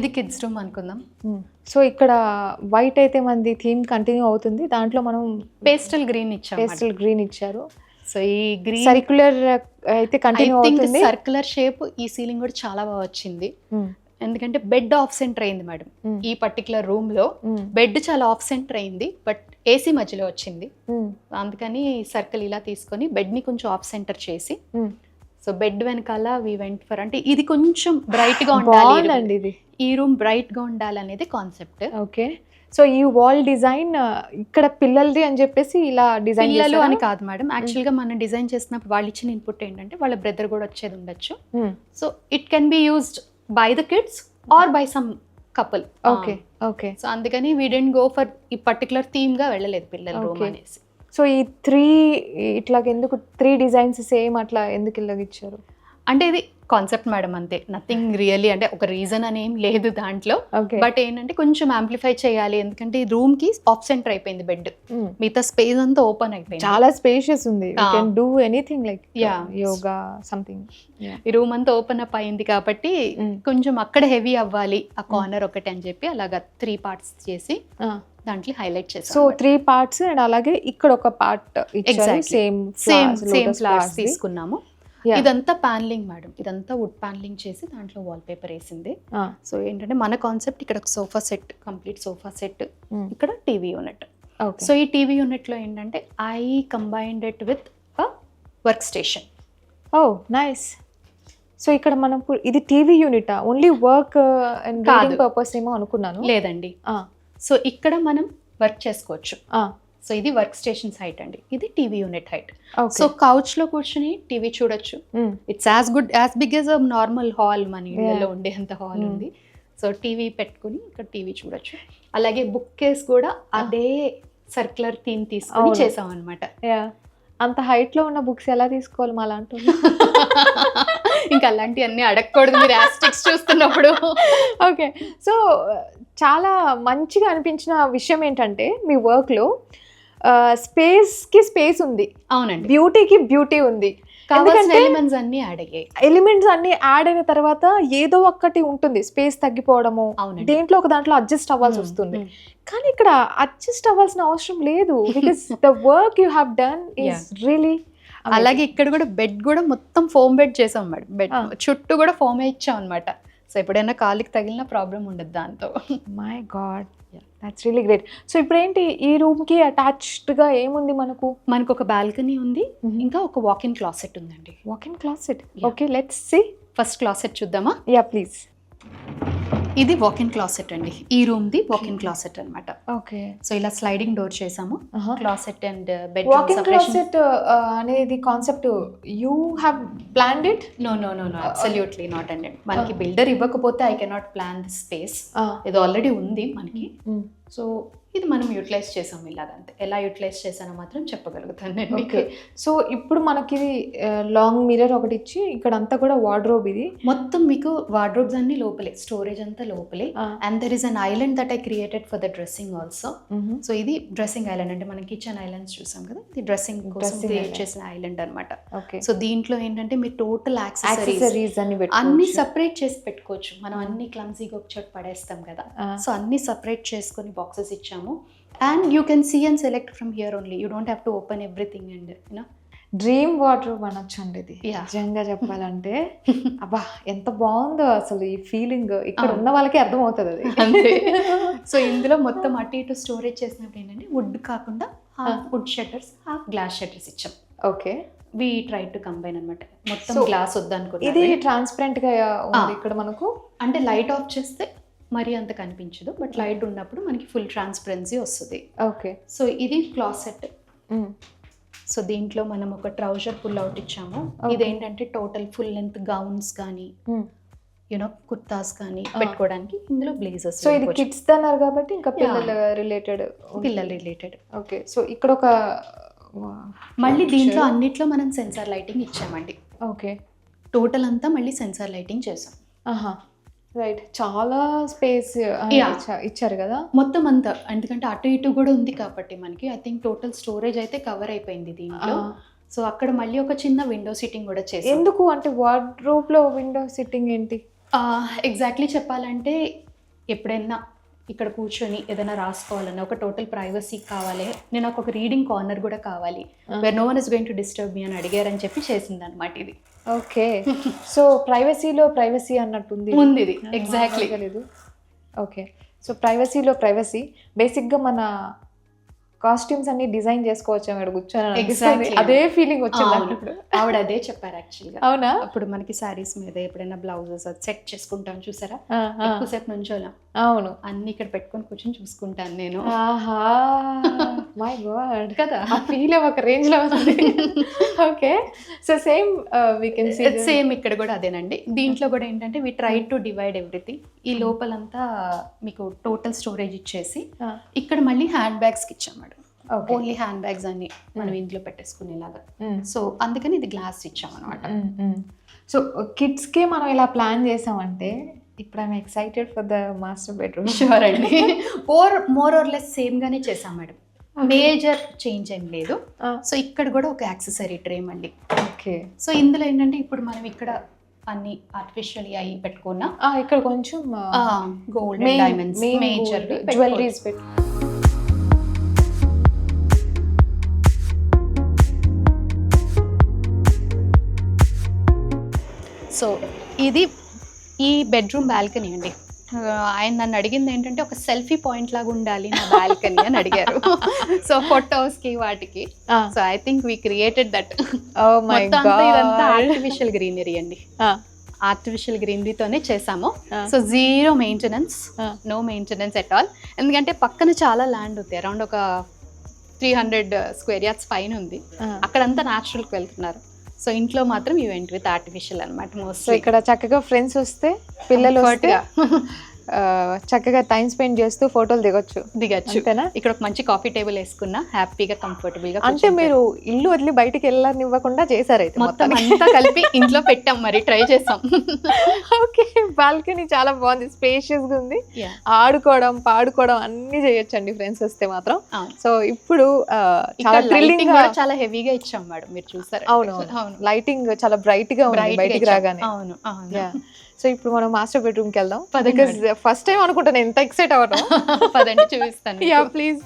ఇది kids room అనుకుందాం. So ఇక్కడ వైట్ అయితే మనది థీమ్ కంటిన్యూ అవుతుంది, దాంట్లో మనం పేస్టల్ గ్రీన్ ఇచ్చాం. పేస్టల్ గ్రీన్ ఇచ్చారు. సో ఈ గ్రీన్ సర్క్యులర్ అయితే కంటిన్యూ అవుతుంది. సర్క్యులర్ షేప్ ఈ సీలింగ్ కూడా చాలా బాగా వచ్చింది. ఎందుకంటే బెడ్ ఆఫ్ సెంటర్ అయింది మేడం. ఈ పర్టికులర్ రూమ్ లో బెడ్ చాలా ఆఫ్ సెంటర్ అయింది, బట్ ఏసీ మధ్యలో వచ్చింది. అందుకని సర్కిల్ ఇలా తీసుకొని బెడ్ ని కొంచెం ఆఫ్ సెంటర్ చేసి, సో బెడ్ వెనకాల వి వెంట్ ఫర్, అంటే ఇది కొంచెం బ్రైట్ గా ఉండాలి, ఇది ఈ రూమ్ బ్రైట్ గా ఉండాలనేది కాన్సెప్ట్. ఓకే. సో ఈ వాల్ డిజైన్ ఇక్కడ పిల్లలది అని చెప్పేసి ఇలా డిజైన్ పిల్లలు అని కాదు మేడం, యాక్చువల్ గా మనం డిజైన్ చేసినప్పుడు వాళ్ళు ఇచ్చిన ఇన్పుట్ ఏంటంటే వాళ్ళ బ్రదర్ కూడా వచ్చేది ఉండొచ్చు. So it can be used by the kids or by some couple. Okay okay. So అందుకని వీ డెంట్ గో ఫర్ ఈ పర్టికులర్ థీమ్ గా వెళ్ళలేదు పిల్లల రూమ్ అనేసి. సో ఈ 3 ఇట్లాగ ఎందుకు 3 డిజైన్స్ సేమ్ అట్లా ఎందుకు ఇలాగ ఇచ్చారు? అంటే ఇది కాన్సెప్ట్ మేడం, అంతే, నథింగ్ రియల్లీ, అంటే ఒక రీజన్ అని ఏం లేదు దాంట్లో. బట్ ఏంటంటే కొంచెం యాంప్లిఫై చేయాలి, ఎందుకంటే ఈ రూమ్ కి ఆఫ్ సెంటర్ అయిపోయింది బెడ్, మిగతా స్పేస్ అంతా ఓపెన్ అయిపోయింది, చాలా స్పేషియస్ ఉంది, you can do anything like yoga something. ఈ రూమ్ అంతా ఓపెన్ అప్ అయింది కాబట్టి కొంచెం అక్కడ హెవీ అవ్వాలి ఆ కార్నర్ ఒకటి అని చెప్పి అలాగా 3 పార్ట్స్ చేసి దాంట్లో హైలైట్ చేసాం. సో 3 పార్ట్స్ అండ్ అలాగే ఇక్కడ ఒక పార్ట్ ఇచ్చారు, సేమ్ ఫ్లవర్స్ తీసుకున్నాము. ఇదంతా ప్యానలింగ్ మేడం, ఇదంతా వుడ్ ప్యానలింగ్ చేసి దాంట్లో వాల్ పేపర్ వేసింది. సో ఏంటంటే మన కాన్సెప్ట్ ఇక్కడ sofa set, complete sofa set, ఇక్కడ టీవీ యూనిట్. సో ఈ టీవీ యూనిట్ లో ఏంటంటే I combined it with work station. Oh nice. So ఇక్కడ మనం ఇది టీవీ యూనిటా? Only work and reading purpose ఏమో అనుకున్నాను. లేదండి, సో ఇక్కడ మనం వర్క్ చేసుకోవచ్చు. సో ఇది వర్క్ స్టేషన్ హైట్ అండి, ఇది TV unit height. So couch లో కూర్చొని టీవీ చూడొచ్చు. It's as big as normal hall, మన ఇళ్ళలో ఉండే అంత హాల్ ఉంది. సో టీవీ పెట్టుకుని ఇక్కడ టీవీ చూడొచ్చు. అలాగే బుక్ కేస్ కూడా అదే సర్క్యులర్ థీమ్ తీసుకొని చేసాం అనమాట. అంత హైట్ లో ఉన్న బుక్స్ ఎలా తీసుకోవాలి మా లాంటి? ఇంకా అలాంటివన్నీ అడగకూడదు మీరు యాస్టిక్స్ చూస్తున్నప్పుడు. ఓకే. సో చాలా మంచిగా అనిపించిన విషయం ఏంటంటే మీ వర్క్ లో స్పేస్ కి స్పేస్ ఉంది, అవునండి, బ్యూటీకి బ్యూటీ ఉంది. ఎలిమెంట్స్ అన్ని యాడ్ అయిన తర్వాత ఏదో ఒక్కటి ఉంటుంది, స్పేస్ తగ్గిపోవడము, దేంట్లో ఒక దాంట్లో అడ్జస్ట్ అవ్వాల్సి వస్తుంది. కానీ ఇక్కడ అడ్జస్ట్ అవ్వాల్సిన అవసరం లేదు, because the work you have done is really. అలాగే ఇక్కడ కూడా బెడ్ కూడా మొత్తం ఫోమ్ బెడ్ చేసాం మేడం, బెడ్ చుట్టూ కూడా ఫోమే ఇచ్చాం అనమాట. సో ఎప్పుడైనా కాలికి తగిలిన ప్రాబ్లం ఉండదు దాంతో. My God, that's really great. So ఇప్పుడు ఏంటి ఈ రూమ్ కి అటాచ్డ్ గా ఏముంది? మనకు ఒక బాల్కనీ ఉంది, ఇంకా ఒక వాక్-ఇన్ క్లాసెట్ ఉందండి. Walk-in closet, okay, let's see. First closet చూద్దామా? Yeah please. ఇది వాక్-ఇన్ క్లాసెట్ అండి, ఈ రూమ్ ది వాక్-ఇన్ క్లాసెట్ అన్నమాట. ఓకే. సో ఇలా స్లైడింగ్ డోర్ చేసాము. Closet and bed walk-in closet అనేది concept you have planned it? No absolutely not అండి. మనకి బిల్డర్ ఇవ్వకపోతే I cannot plan the space, ఇది ఆల్రెడీ ఉంది మనకి. సో ఇది మనం యూటిలైజ్ చేసాం ఇలాగంతే. ఎలా యూటిలైజ్ చేసానో మాత్రం చెప్పగలుగుతాను నేను మీకు. సో ఇప్పుడు మనకి లాంగ్ మిర్రర్ ఒకటి ఇచ్చి ఇక్కడ అంతా కూడా వార్డ్రోబ్, ఇది మొత్తం మీకు వార్డ్రోబ్స్ అన్ని లోపలే, స్టోరేజ్ అంతా లోపలే. And there is an island that I created for the dressing also. So ఇది డ్రెస్సింగ్ ఐలాండ్, అంటే మనం కిచెన్ ఐలాండ్స్ చూసాం కదా, ఇది డ్రెస్సింగ్ కోసం క్రియేట్ చేసిన ఐలాండ్ అనమాట. సో దీంట్లో ఏంటంటే మీరు టోటల్ యాక్సెసరీస్ అన్ని సపరేట్ చేసి పెట్టుకోవచ్చు. మనం అన్ని క్లమ్జీగా ఒక చోట పడేస్తాం కదా, సో అన్ని సపరేట్ చేసుకొని బాక్సెస్ ఇచ్చాము. And you can see and select from here only. You don't have to open everything and dream wardrobe అనొచ్చండి ఇది నిజంగా చెప్పాలంటే. అబ్బా ఎంత బాగుందో అసలు ఈ ఫీలింగ్, ఇక్కడ ఉన్న వాళ్ళకి అర్థమవుతుంది అది అంతే. సో ఇందులో మొత్తం అటు ఇటు స్టోరేజ్ చేసినప్పుడు ఏంటంటే వుడ్ కాకుండా half wood shutters, half glass shutters ఇచ్చాం. Okay. We try to combine అనమాట. మొత్తం గ్లాస్ వద్దనుకున్నాం. ఇది ట్రాన్స్పరెంట్ గా ఉంది ఇక్కడ మనకు, అంటే లైట్ ఆఫ్ చేస్తే మరీ అంత కనిపించదు, బట్ లైట్ ఉన్నప్పుడు మనకి ఫుల్ ట్రాన్స్పరెన్సీ వస్తుంది. ఓకే. సో ఇది క్లాసెట్. సో దీంట్లో మనం ఒక ట్రౌజర్ పుల్ అవుట్ ఇచ్చాము. ఇదేంటంటే టోటల్ ఫుల్ లెంత్ గౌన్స్ కానీ యూనో కుర్తాస్ కానీ పెట్టుకోవడానికి. ఇందులో బ్లేజర్స్. సో ఇది కిడ్స్ అన్నారు కాబట్టి ఇంకా పిల్లల రిలేటెడ్. ఓకే. సో ఇక్కడ ఒక మళ్ళీ దీంట్లో అన్నిట్లో మనం సెన్సార్ లైటింగ్ ఇచ్చామండి. ఓకే. టోటల్ అంతా మళ్ళీ సెన్సార్ లైటింగ్ చేసాం. రైట్. చాలా స్పేస్ ఇచ్చారు కదా మొత్తం అంతా, ఎందుకంటే అటు ఇటు కూడా ఉంది కాబట్టి మనకి ఐ థింక్ టోటల్ స్టోరేజ్ అయితే కవర్ అయిపోయింది దీంట్లో. సో అక్కడ మళ్ళీ ఒక చిన్న విండో సిట్టింగ్ కూడా చేసాం. ఎందుకు అంటే వార్డ్రోబ్ లో విండో సిట్టింగ్ ఏంటి? ఎగ్జాక్ట్లీ చెప్పాలంటే ఎప్పుడైనా ఇక్కడ కూర్చొని ఏదైనా రాసుకోవాలన్నా ఒక టోటల్ ప్రైవసీ కావాలి, నేను నాకు ఒక రీడింగ్ కార్నర్ కూడా కావాలి, where no one is going to disturb me అని అడిగారని చెప్పి చేసింది అనమాట ఇది. ఓకే, సో ప్రైవసీలో ప్రైవసీ అన్నట్టుంది ఉంది ఇది. ఎగ్జాక్ట్లీ. లేదు. ఓకే, సో ప్రైవసీలో ప్రైవసీ. బేసిక్గా మన కాస్ట్యూమ్స్ అన్ని డిజైన్ చేసుకోవచ్చు అక్కడ కూర్చొని. Exactly. అదే ఫీలింగ్ వచ్చింది అవును. అప్పుడు. ఆవిడ అదే చెప్పారు యాక్చువల్గా. అవునా? అప్పుడు మనకి శారీస్ మీద ఎప్పుడైనా బ్లౌజెస్ సెట్ చేసుకుంటాం చూసారా, ఆ, ఆ. ఎక్కువసేపు నుంచోలా, అవును. అన్ని ఇక్కడ పెట్టుకొని కూర్చొని చూసుకుంటాను నేను. ఆహా, మై గాడ్, కదా ఆ ఫీల్ ఒక రేంజ్ లో ఉంది. Okay, so same we can see same ఇక్కడ కూడా అదేనండి. దీంట్లో కూడా ఏంటంటే we try to divide everything. ఈ లోపలంతా మీకు టోటల్ స్టోరేజ్ ఇచ్చేసి ఇక్కడ మళ్ళీ హ్యాండ్ బ్యాగ్స్ కి ఇచ్చాం మేడం. ఓన్లీ హ్యాండ్ బ్యాగ్స్ అన్ని మనం ఇంట్లో పెట్టేసుకునేలాగా. సో అందుకని ఇది గ్లాస్ ఇచ్చాం అనమాట. సో కిడ్స్ కి మనం ఇలా ప్లాన్ చేసామంటే ఇప్పుడు I'm excited for the master bedroom. Sure అండి. మోర్ ఆర్ లెస్ సేమ్ గానే చేసాం మేడం, మేజర్ చేంజ్ ఏం లేదు. సో ఇక్కడ కూడా ఒక యాక్సెసరీ ట్రే అండి. ఓకే, సో ఇందులో ఏంటంటే ఇప్పుడు మనం ఇక్కడ అన్ని ఆర్టిఫిషియల్ అయ్యి పెట్టుకున్నా, ఇక్కడ కొంచెం గోల్డ్ డైమండ్స్ మేజర్ జ్యువెలరీస్ పెట్టు. సో ఇది ఈ బెడ్రూమ్ బాల్కనీ అండి. ఆయన నన్ను అడిగింది ఏంటంటే ఒక సెల్ఫీ పాయింట్ లాగా ఉండాలి నా బాల్కనీ అని అడిగారు. సో ఫొటోస్ కి వాటికి. So I think we created that. ఇదంతా ఆర్టిఫిషియల్ గ్రీనరీ అండి. ఆర్టిఫిషియల్ గ్రీనరీతోనే చేసాము. So zero maintenance, no maintenance at all. ఎందుకంటే పక్కన చాలా ల్యాండ్ ఉంది, అరౌండ్ ఒక 300 స్క్వేర్ యార్డ్స్ పైన ఉంది. అక్కడంతా న్యాచురల్కి వెళ్తున్నారు. సో ఇంట్లో మాత్రం ఈవెంట్ విత్ ఆర్టిఫిషియల్ అనమాట మోస్ట్. సో ఇక్కడ చక్కగా ఫ్రెండ్స్ వస్తే, పిల్లలు వస్తే చక్కగా టైం స్పెండ్ చేస్తూ ఫోటోలు దిగొచ్చు. ఇక్కడ ఒక మంచి కాఫీ టేబుల్ వేసుకున్నా హ్యాపీగా కంఫర్టబుల్ గా. అంటే మీరు ఇల్లు వదిలి బయటికి వెళ్ళనివ్వకుండా చేశారు అయితే మొత్తం అంతా కలిపి ఇంట్లో పెట్టాం, మరి ట్రై చేసాం. ఓకే, బాల్కనీ చాలా బాగుంది, స్పేషియస్ గా ఉంది. ఆడుకోవడం పాడుకోవడం అన్ని చేయొచ్చు అండి ఫ్రెండ్స్ వస్తే మాత్రం. సో ఇప్పుడు చాలా థ్రిల్లింగ్ గా, చాలా హెవీగా ఇచ్చాం మేడం, మీరు చూసారు. అవును, లైటింగ్ చాలా బ్రైట్ గా ఉంది బయటికి రాగానే. అవును. సో ఇప్పుడు మనం మాస్టర్ బెడ్రూమ్ కి వెళ్దాం. బికాజ్ ఫస్ట్ టైం అనుకుంటాను ఎంత ఎక్సైట్ అవ్వడం. పదండి చూపిస్తాను. Yeah please.